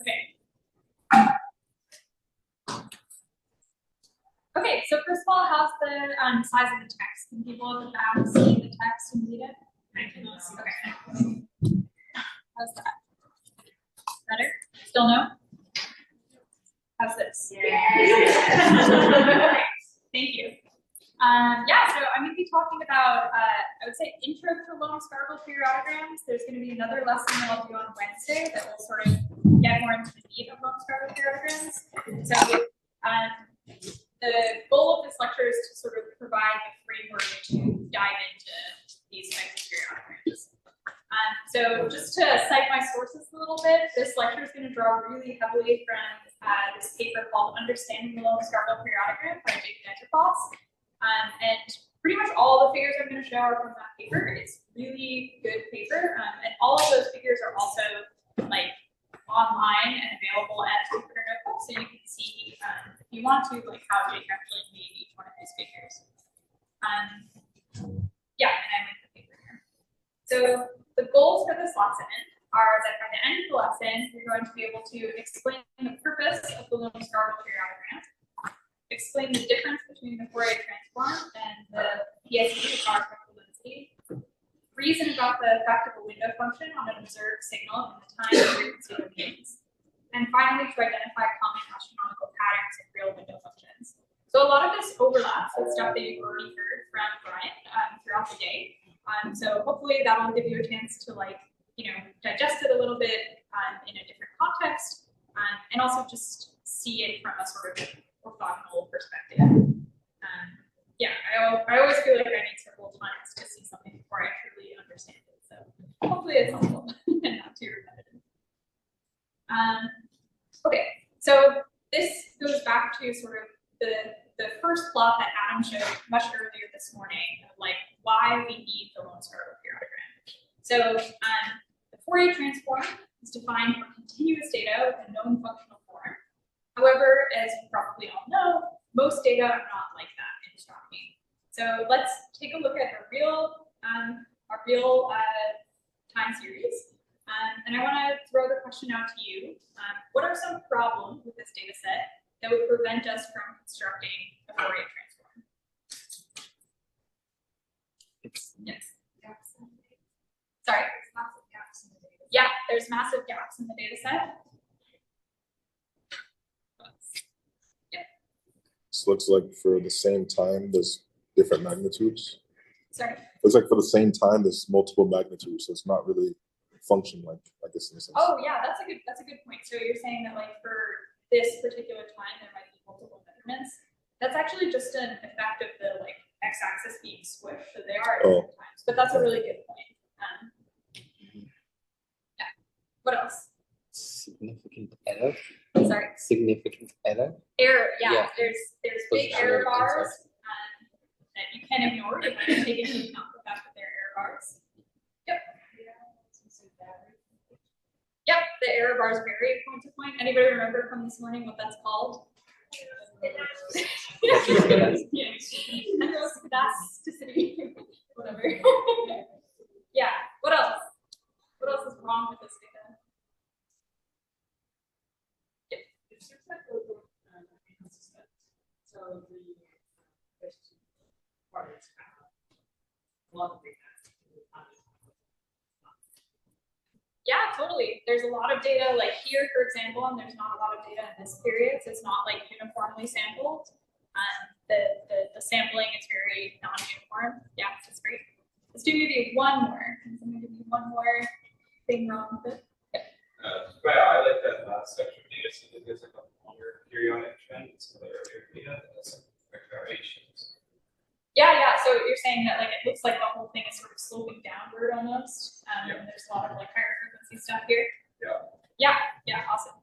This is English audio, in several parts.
Okay. Okay, so first of all, how's the size of the text? Can people at the back see the text and read it? I cannot see. Okay. How's that? Better? Still no? How's this? Yeah. Thank you. Yeah, so I'm going to be talking about, I would say, intro to Lomb Scargle periodograms. There's going to be another lesson that I'll do on Wednesday that will sort of get more into the meat of Lomb Scargle periodograms. So the goal of this lecture is to sort of provide the framework to dive into these types of periodograms. So just to cite my sources a little bit, this lecture is going to draw really heavily from this paper called Understanding the Lomb Scargle Periodogram by Jacob Enterfoss. And pretty much all the figures I'm going to show are from that paper. It's really good paper, and all of those figures are also like online and available as Jupyter notebooks, so you can see if you want to like how Jake actually made each one of these figures. Yeah, and I linked the paper here. So the goals for this lesson are that by the end of the lesson, you're going to be able to explain the purpose of the Lomb Scargle periodogram, explain the difference between the Fourier transform and the PSD, the power spectral density, reason about the effect of a window function on an observed signal and the time and frequency domains, and finally to identify common astronomical patterns of real window functions. So a lot of this overlaps with stuff that you've already heard from Brian throughout the day. So hopefully that will give you a chance to digest it a little bit in a different context, and also just see it from a sort of orthogonal perspective. Yeah, I always feel like I need several times to see something before I truly understand it. So hopefully it's helpful and not too repetitive. Okay, so this goes back to sort of the first plot that Adam showed much earlier this morning of like why we need the Lomb Scargle periodogram. So the Fourier transform is defined for continuous data with a known functional form. However, as you probably all know, most data are not like that in astronomy. So let's take a look at a real time series. And I want to throw the question out to you. What are some problems with this data set that would prevent us from constructing a Fourier transform? Yes. Sorry? There's massive gaps in the data set. Yeah, there's massive gaps in the data set. This looks like for the same time, there's different magnitudes. Sorry? Looks like for the same time, there's multiple magnitudes, so it's not really function like, I guess, in a sense. Oh yeah, that's a good point. So you're saying that like for this particular time, there might be multiple measurements. That's actually just an effect of the like x-axis being squished, so they are at different times. But that's a really good point. Yeah. What else? Significant error. Sorry. Significant error. Error. Yeah. There's big error bars that you can ignore. You have to take into account the fact that they're error bars. Yep. Yep. The error bars vary point to point. Anybody remember from this morning what that's called? Yeah. Elasticity. Whatever. Yeah. What else? What else is wrong with this data? So the first part is a lot of data. Yeah, totally. There's a lot of data like here, for example, and there's not a lot of data in this period, so it's not like uniformly sampled. The sampling is very non-uniform. Yeah, that's great. Let's do maybe one more. Can someone give me one more thing wrong with it? I like that last section of data, so that there's like a longer periodic trend. It's the earlier data that has some variations. Yeah. So you're saying that like it looks like the whole thing is sort of sloping downward almost. And there's a lot of like higher frequency stuff here. Yeah, awesome.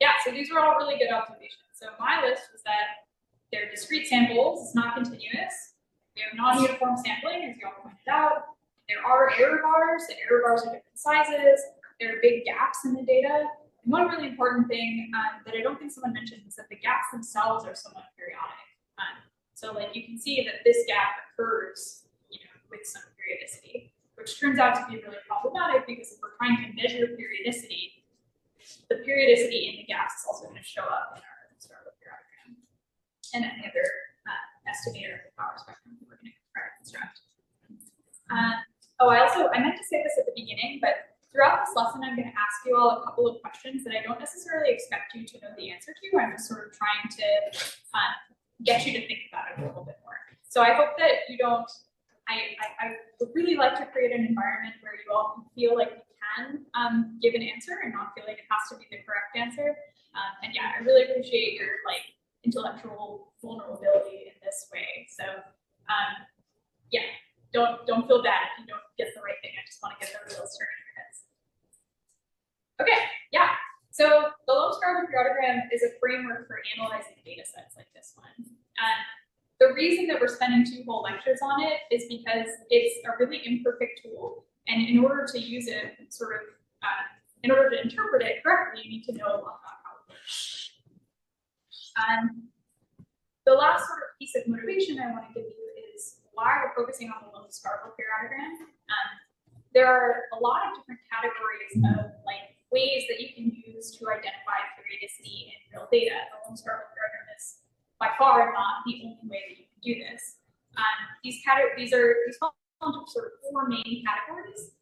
Yeah, so these were all really good observations. So my list was that they're discrete samples, it's not continuous. We have non-uniform sampling, as you all pointed out. There are error bars. The error bars are different sizes. There are big gaps in the data. And one really important thing that I don't think someone mentioned is that the gaps themselves are somewhat periodic. So like you can see that this gap occurs, with some periodicity, which turns out to be really problematic because if we're trying to measure periodicity, the periodicity in the gas is also going to show up in our Scargle periodogram and any other estimator of the power spectrum that we're going to try to construct. I meant to say this at the beginning, but throughout this lesson, I'm going to ask you all a couple of questions that I don't necessarily expect you to know the answer to. I'm just sort of trying to get you to think about it a little bit more. So I hope that you don't, I would really like to create an environment where you all can feel like you can give an answer and not feel like it has to be the correct answer. And yeah, I really appreciate your intellectual vulnerability in this way. So yeah, don't feel bad if you don't get the right thing. I just want to get the wheels turning in your heads. Okay, yeah. So the Lomb Scargle periodogram is a framework for analyzing data sets like this one. The reason that we're spending 2 whole lectures on it is because it's a really imperfect tool, and in order to use it, in order to interpret it correctly, you need to know a lot about how it works. The last sort of piece of motivation I want to give you is why we're focusing on the Lomb Scargle periodogram. There are a lot of different categories of ways that you can use to identify periodicity in real data. The Lomb Scargle periodogram is by far not the only way that you can do this. These fall into sort of 4 main categories.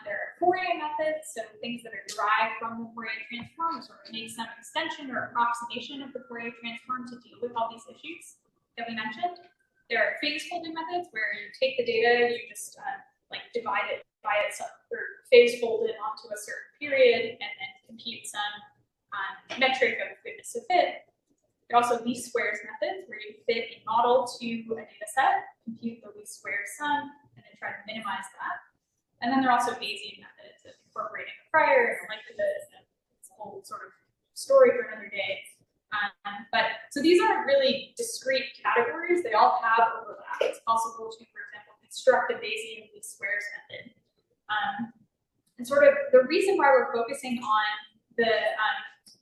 There are Fourier methods, so things that are derived from the Fourier transform, or sort of make some extension or approximation of the Fourier transform to deal with all these issues that we mentioned. There are phase folding methods where you take the data, you just divide it by itself, or phase fold it onto a certain period, and then compute some metric of goodness of fit. There are also least squares methods where you fit a model to a data set, compute the least squares sum, and then try to minimize that. And then there are also Bayesian methods of incorporating a prior and likelihood, and it's a whole sort of story for another day. So these aren't really discrete categories. They all have overlap. It's possible to, for example, construct a Bayesian least squares method. And sort of the reason why we're focusing on the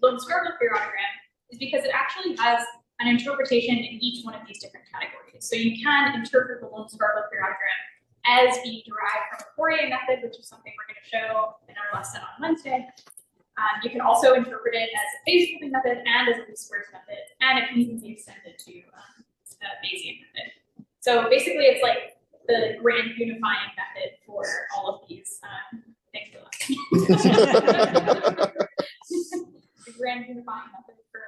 Lomb Scargle periodogram is because it actually has an interpretation in each one of these different categories. So you can interpret the Lomb Scargle periodogram as being derived from a Fourier method, which is something we're going to show in our lesson on Wednesday. You can also interpret it as a phase folding method and as a least squares method, and it can even be extended to a Bayesian method. So basically, it's like the grand unifying method for all of these things. The grand unifying method for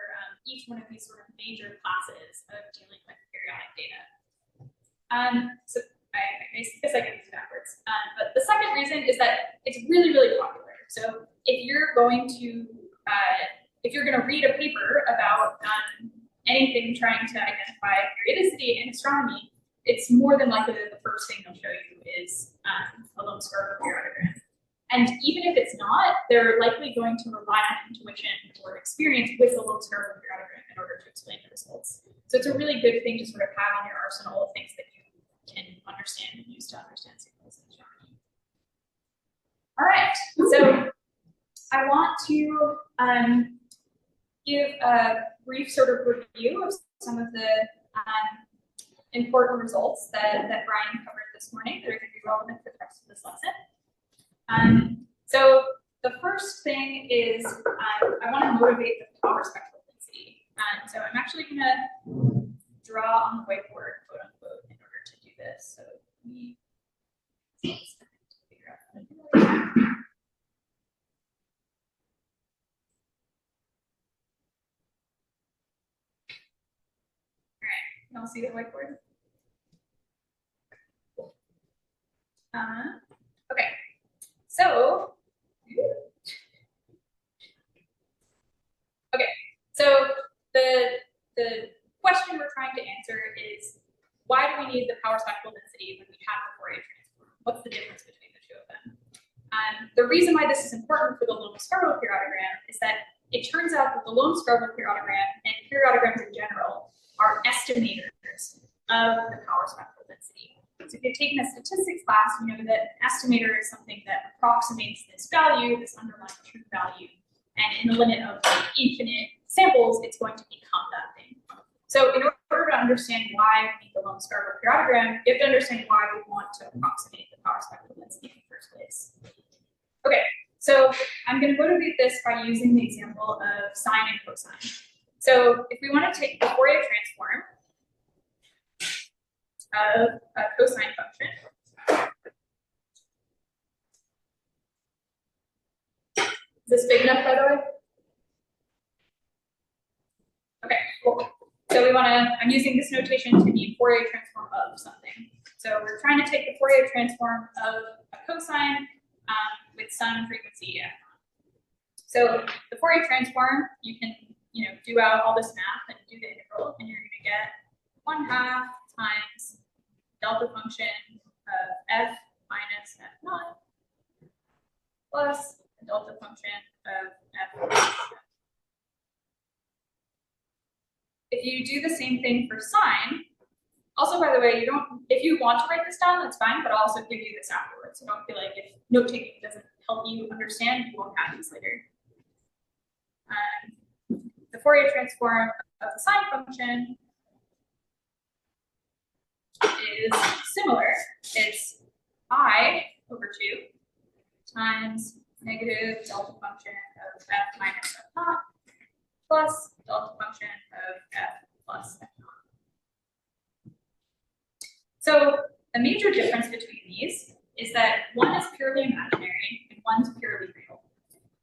each one of these sort of major classes of dealing with periodic data. So I guess I get these backwards. But the second reason is that it's really, really popular. So if you're going to read a paper about anything trying to identify periodicity in astronomy, it's more than likely that the first thing they'll show you is a Lomb Scargle periodogram. And even if it's not, they're likely going to rely on intuition or experience with the Lomb Scargle periodogram in order to explain the results. So it's a really good thing to sort of have in your arsenal of things that you can understand and use to understand signals in astronomy. All right, so I want to give a brief sort of review of some of the important results that Brian covered this morning that are going to be relevant for the rest of this lesson. So the first thing is I want to motivate the power spectral density. So I'm actually going to draw on the whiteboard, quote unquote, in order to do this. So we figure out how to do it. All right, you all see the whiteboard? Okay, so the question we're trying to answer is, why do we need the power spectral density when we have the Fourier transform? What's the difference between the two of them? The reason why this is important for the Lomb Scargle periodogram is that it turns out that the Lomb Scargle periodogram and periodograms in general are estimators of the power spectral density. So if you've taken a statistics class, you know that an estimator is something that approximates this value, this underlying truth value, and in the limit of infinite samples, it's going to become that thing. So in order to understand why we need the Lomb Scargle periodogram, you have to understand why we want to approximate the power spectral density in the first place. Okay, So I'm going to motivate this by using the example of sine and cosine. So if we want to take the Fourier transform of a cosine function, is this big enough, by the way? Okay, cool. So we want to, I'm using this notation to mean Fourier transform of something. So we're trying to take the Fourier transform of a cosine with some frequency f. So the Fourier transform, you can, do out all this math and do the integral, and you're going to get 1/2 times delta function of f minus f naught plus the delta function of f minus f. If you do the same thing for sine, also, by the way, if you want to write this down, that's fine, but I'll also give you this afterwards. So don't feel like if note-taking doesn't help you understand, you won't have these later. The Fourier transform of the sine function is similar. It's I over 2 times negative delta function of f minus f naught plus delta function of f plus f naught. So the major difference between these is that one is purely imaginary and one's purely real.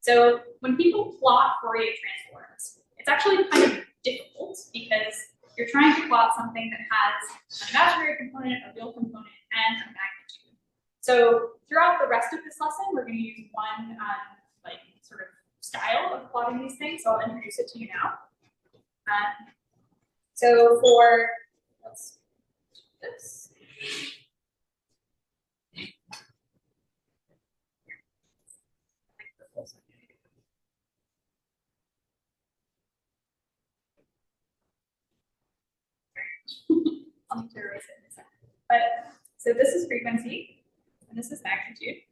So when people plot Fourier transforms, it's actually kind of difficult because you're trying to plot something that has an imaginary component, a real component, and a magnitude. So throughout the rest of this lesson, we're going to use one sort of style of plotting these things. So I'll introduce it to you now. So for, let's do this. I'll need to erase it in a second. But so this is frequency, and this is magnitude.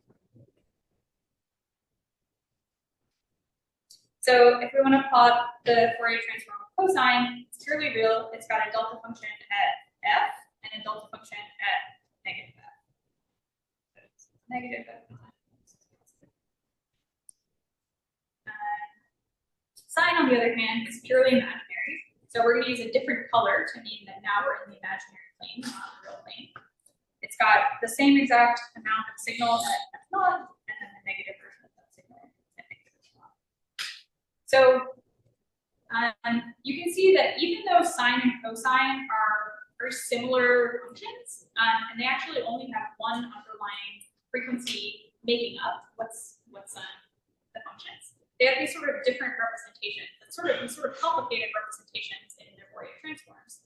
So if we want to plot the Fourier transform of cosine, it's purely real. It's got a delta function at f and a delta function at negative f. So it's negative f. Sine, on the other hand, is purely imaginary. So we're going to use a different color to mean that now we're in the imaginary plane, not the real plane. It's got the same exact amount of signal at f naught, and then the negative version of that signal at negative f naught. So you can see that even though sine and cosine are very similar functions, and they actually only have one underlying frequency making up what's the functions, they have these sort of different representations, these sort of complicated representations in their Fourier transforms.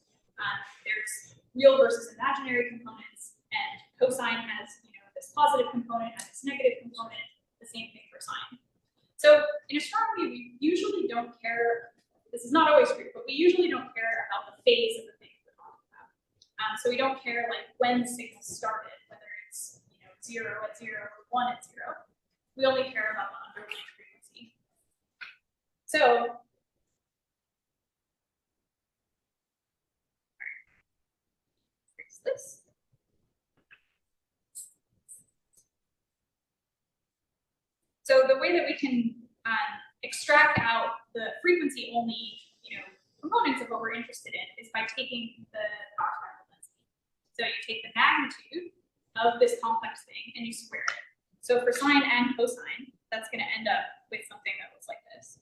There's real versus imaginary components, and cosine has this positive component and this negative component. The same thing for sine. So in astronomy, we usually don't care. This is not always true, but we usually don't care about the phase of the thing we're talking about. So we don't care when the signal started, whether it's 0 at 0 or 1 at 0. We only care about the underlying frequency. So fix this. So the way that we can extract out the frequency only, components of what we're interested in is by taking the power spectral density. So you take the magnitude of this complex thing and you square it. So for sine and cosine, that's going to end up with something that looks like this.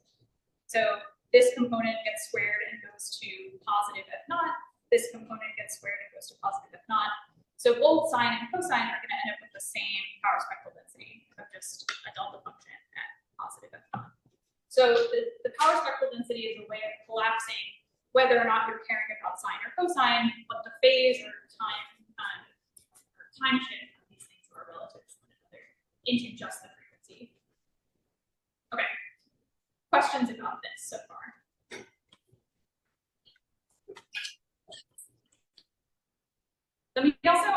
So this component gets squared and goes to positive f naught. This component gets squared and goes to positive f naught. So both sine and cosine are going to end up with the same power spectral density of just a delta function at positive f naught. So the power spectral density is a way of collapsing whether or not you're caring about sine or cosine, what the phase or time shift of these things are relative to one another into just the frequency. Okay. Questions about this so far? Let me also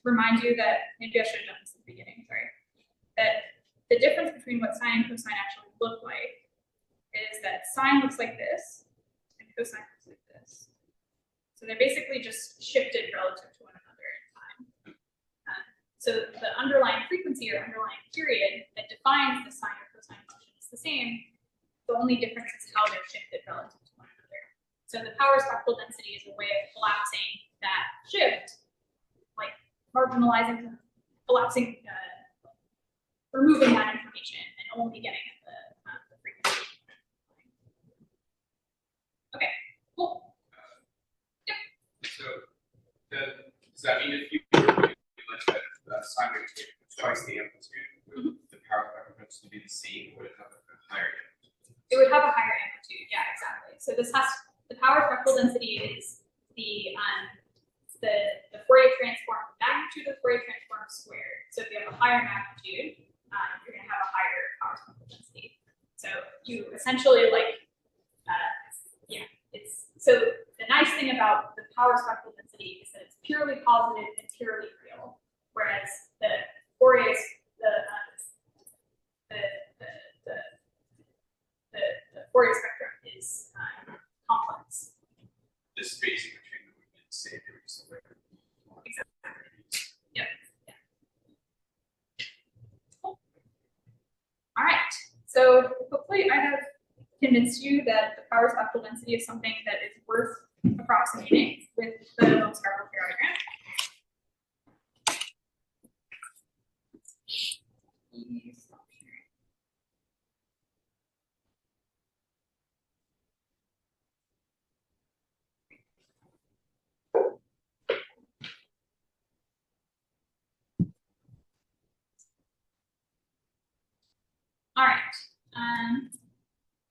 remind you that, maybe I should have done this at the beginning, sorry, that the difference between what sine and cosine actually look like is that sine looks like this and cosine looks like this. So they're basically just shifted relative to one another in time. So the underlying frequency or underlying period that defines the sine or cosine function is the same. The only difference is how they're shifted relative to one another. So the power spectral density is a way of collapsing that shift, like marginalizing, collapsing, removing that information and only getting at the frequency. Okay, cool. Yep. So does that mean if you that sine wave twice the amplitude, would the power spectrum to be the same, or would it have a higher amplitude? It would have a higher amplitude, yeah, exactly. So this has the power spectral density is the Fourier transform, the magnitude of the Fourier transform squared. So if you have a higher magnitude, you're going to have a higher power spectral density. So you essentially it's so the nice thing about the power spectral density is that it's purely positive and purely real, whereas the Fourier the Fourier spectrum is complex. The spacing between them would be the same. Exactly. Yep. Yeah. Cool. All right. So hopefully I have convinced you that the power spectral density is something that is worth approximating with the Lomb Scargle periodogram. All right.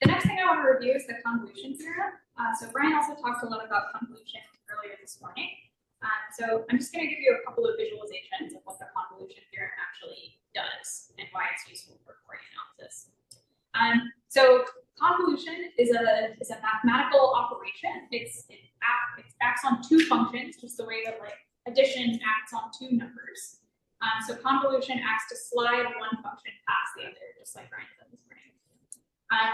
The next thing I want to review is the convolution theorem. So Brian also talked a lot about convolution earlier this morning. So I'm just going to give you a couple of visualizations of what the convolution theorem actually does and why it's useful for Fourier analysis. So convolution is a mathematical operation. It acts on two functions, just the way that like addition acts on two numbers. So convolution acts to slide one function past the other, just like Brian said this morning.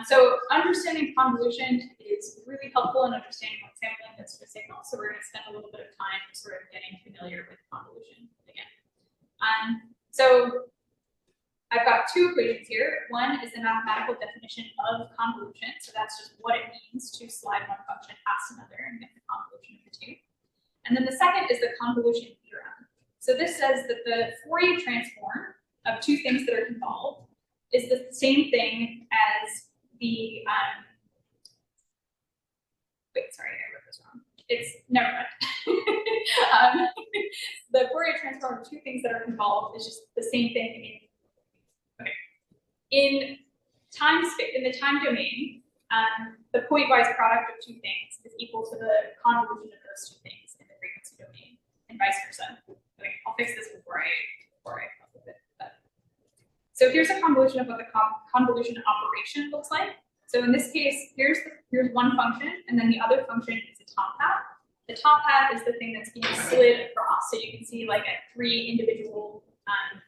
So understanding convolution is really helpful in understanding what sampling does to a signal. So we're going to spend a little bit of time sort of getting familiar with convolution again. So I've got two equations here. One is the mathematical definition of convolution. So that's just what it means to slide one function past another and get the convolution of the two. And then the second is the convolution theorem. So this says that the Fourier transform of two things that are convolved is the same thing as the, wait, sorry, I wrote this wrong. It's, never mind. The Fourier transform of two things that are convolved is just the same thing in time space, in the time domain, the pointwise product of two things is equal to the convolution of those two things in the frequency domain, and vice versa. Okay, I'll fix this before I come up with it. So here's a convolution of what the convolution operation looks like. So in this case, here's one function, and then the other function is a top hat. The top hat is the thing that's being slid across, so you can see like at three individual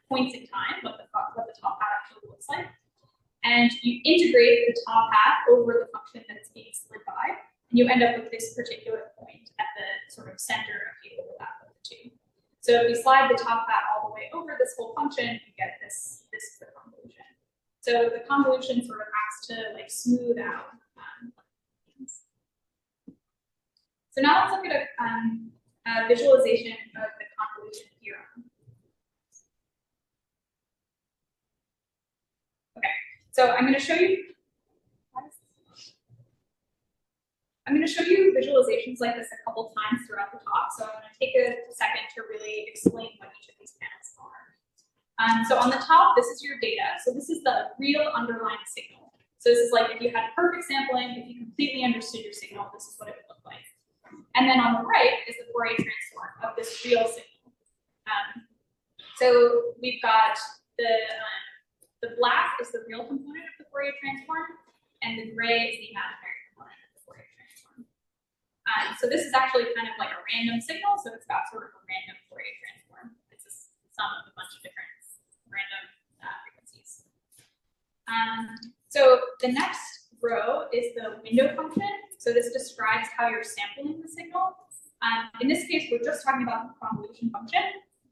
points in time what the top hat actually looks like. And you integrate the top hat over the function that it's being slid by, and you end up with this particular point at the sort of center of the overlap of the two. So if we slide the top hat all the way over this whole function, you get this is the convolution. So the convolution sort of acts to like smooth out. So now let's look at a visualization of the convolution theorem. Okay, so I'm going to show you visualizations like this a couple times throughout the talk. So I'm going to take a second to really explain what each of these panels are. So on the top, this is your data. So this is the real underlying signal. So this is like if you had perfect sampling, if you completely understood your signal, this is what it would look like. And then on the right is the Fourier transform of this real signal. So we've got the black is the real component of the Fourier transform, and the gray is the imaginary component of the Fourier transform. So this is actually kind of like a random signal, so it's got sort of a random Fourier transform. It's a sum of a bunch of different random frequencies. So the next row is the window function. So this describes how you're sampling the signal. In this case, we're just talking about the convolution function.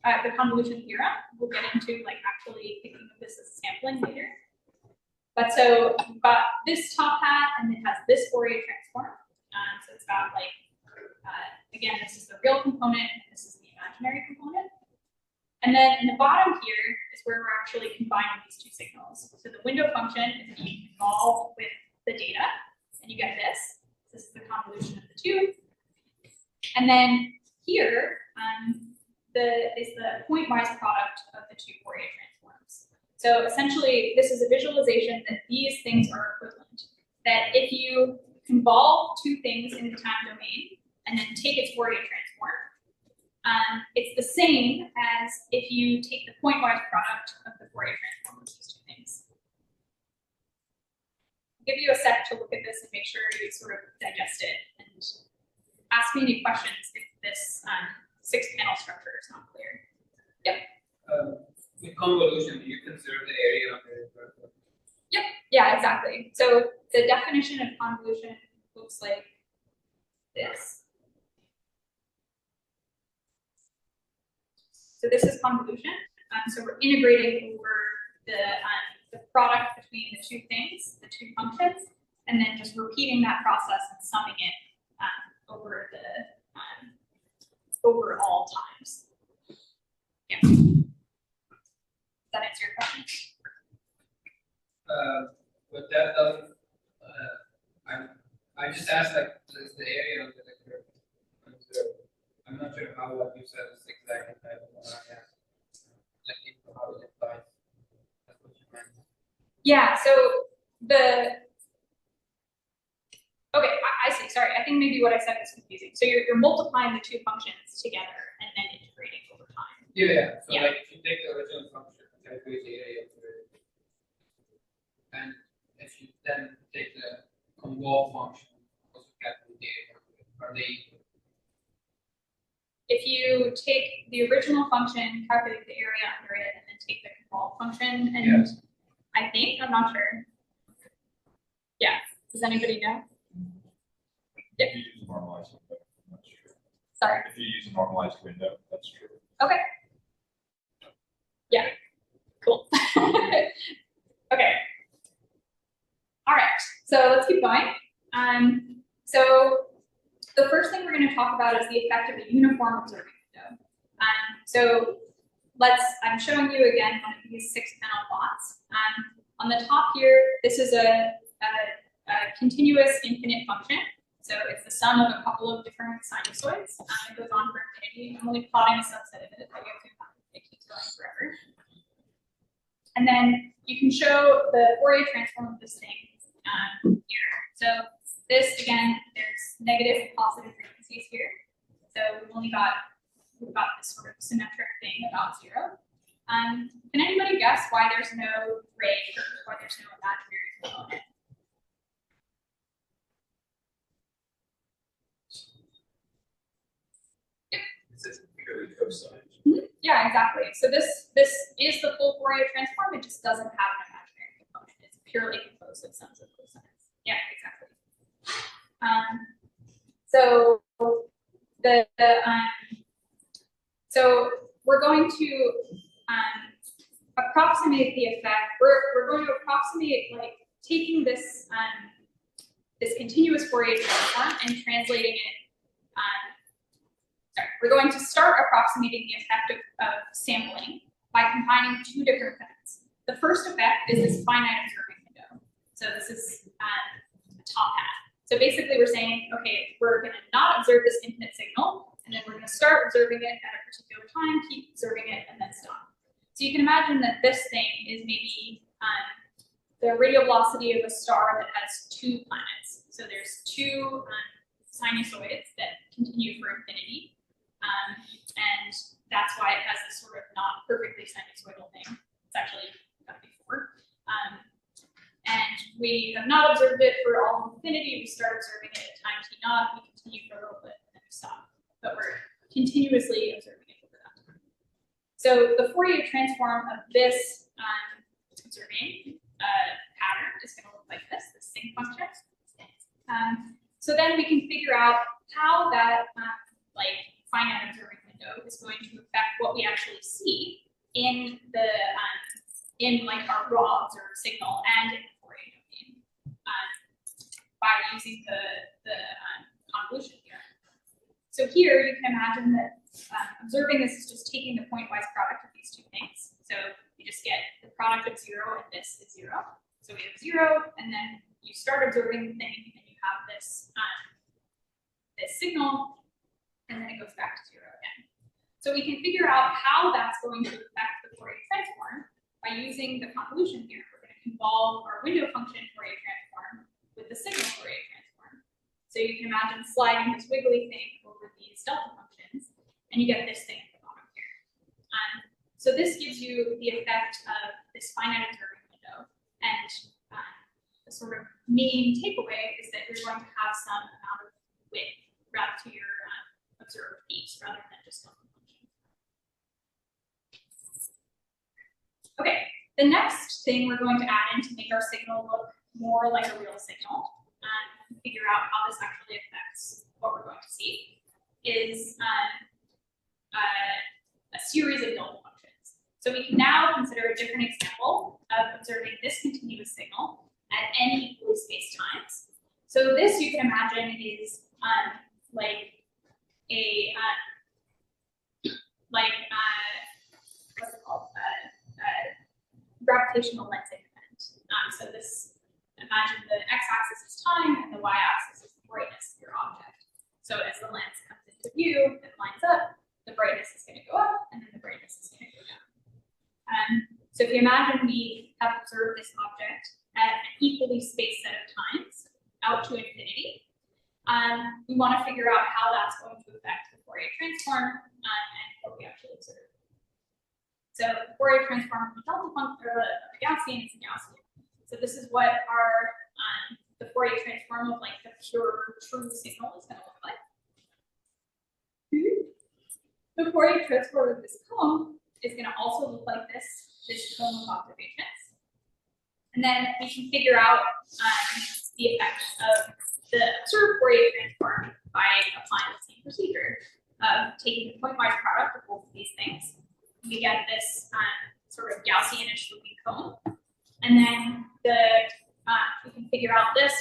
the convolution theorem. We'll get into like actually thinking of this as sampling later. But so we've got this top hat, and it has this Fourier transform. So it's got like, again, this is the real component, and this is the imaginary component. And then in the bottom here is where we're actually combining these two signals. So the window function is being involved with the data, and you get this. This is the convolution of the two. And then here is the pointwise product of the two Fourier transforms. So essentially, this is a visualization that these things are equivalent. That if you convolve two things in the time domain and then take its Fourier transform, it's the same as if you take the pointwise product of the Fourier transform of these two things. I'll give you a sec to look at this and make sure you sort of digest it, and ask me any questions if this 6-panel structure is not clear. Yep. With convolution, do you consider the area of the Yep. Yeah, exactly. So the definition of convolution looks like this. So this is convolution. So we're integrating over the product between the two things, the two functions, and then just repeating that process and summing it over over all times. Yeah. Does that answer your question? But that doesn't. I just asked like, is the area of the vector observed? I'm not sure how what you said is exactly type of what I asked. Like how it applies. That's what you meant. Yeah. So okay, I see. Sorry, I think maybe what I said was confusing. So you're multiplying the two functions together and then integrating over time. Yeah. So Yeah. like if you take the original function, calculate the area of it, and if you then take the convolve function, also calculate the area of it, are they equal? If you take the original function, calculate the area under it, and then take the convolve function, and Yeah. I think, I'm not sure. Yeah. Does anybody know? If you use a normalized window, that's true. Sorry. If you use a normalized window, that's true. Okay. Yeah. Cool. Okay. All right. So let's keep going. So the first thing we're going to talk about is the effect of a uniform observing window. So I'm showing you again one of these 6-panel plots. On the top here, this is a continuous infinite function. So it's the sum of a couple of different sinusoids. It goes on for infinity. I'm only plotting a subset of it, but it keeps going forever. And then you can show the Fourier transform of this thing here. So this, again, there's negative and positive frequencies here. So we've got this sort of symmetric thing about 0. Can anybody guess why there's no ray curve, why there's no imaginary component? This is purely cosine. Yeah, exactly. So this is the full Fourier transform. It just doesn't have an imaginary component. It's purely composed of sums of cosines. Yeah, exactly. So we're going to approximate the effect. We're going to approximate like taking this this continuous Fourier transform and translating it. We're going to start approximating the effect of sampling by combining two different effects. The first effect is this finite observing window. So this is a top hat. So basically we're saying, okay, we're going to not observe this infinite signal, and then we're going to start observing it at a particular time, keep observing it, and then stop. So you can imagine that this thing is maybe the radial velocity of a star that has 2 planets. So there's 2 sinusoids that continue for infinity. And that's why it has this sort of not perfectly sinusoidal thing. It's actually got to be 4. And we have not observed it for all of infinity. We start observing it at time t0. We continue for a little bit and then we stop. But we're continuously observing it over that time. So the Fourier transform of this observing pattern is going to look like this sinc function. So then we can figure out how that finite observing window is going to affect what we actually see in the in like our raw observed signal and in the Fourier domain by using the convolution theorem. So here you can imagine that observing this is just taking the pointwise product of these two things. So you just get the product of 0 and this is 0. So we have 0, and then you start observing the thing, and you have this this signal, and then it goes back to 0 again. So we can figure out how that's going to affect the Fourier transform by using the convolution theorem. We're going to convolve our window function Fourier transform with the signal Fourier transform. So you can imagine sliding this wiggly thing over these delta functions, and you get this thing at the bottom here. So this gives you the effect of this finite observing window. And the sort of main takeaway is that you're going to have some amount of width route to your observed piece rather than just delta function. Okay, the next thing we're going to add in to make our signal look more like a real signal and figure out how this actually affects what we're going to see is a series of delta functions. So we can now consider a different example of observing this continuous signal at n equally spaced times. So this you can imagine is like a what's it called? Gravitational lensing event. So this, imagine the x-axis is time and the y-axis is the brightness of your object. So as the lens comes into view and lines up, the brightness is going to go up and then the brightness is going to go down. So if you imagine we have observed this object at an equally spaced set of times out to infinity, we want to figure out how that's going to affect the Fourier transform and what we actually observe. So the Fourier transform of the delta function or the Gaussian is a Gaussian. So this is what our the Fourier transform of like the pure true signal is going to look like. The Fourier transform of this cone is going to also look like this cone of observations. And then we can figure out the effects of the observed Fourier transform by applying the same procedure of taking the pointwise product of both of these things. We get this sort of Gaussian-ish Rubin cone. And then we can figure out this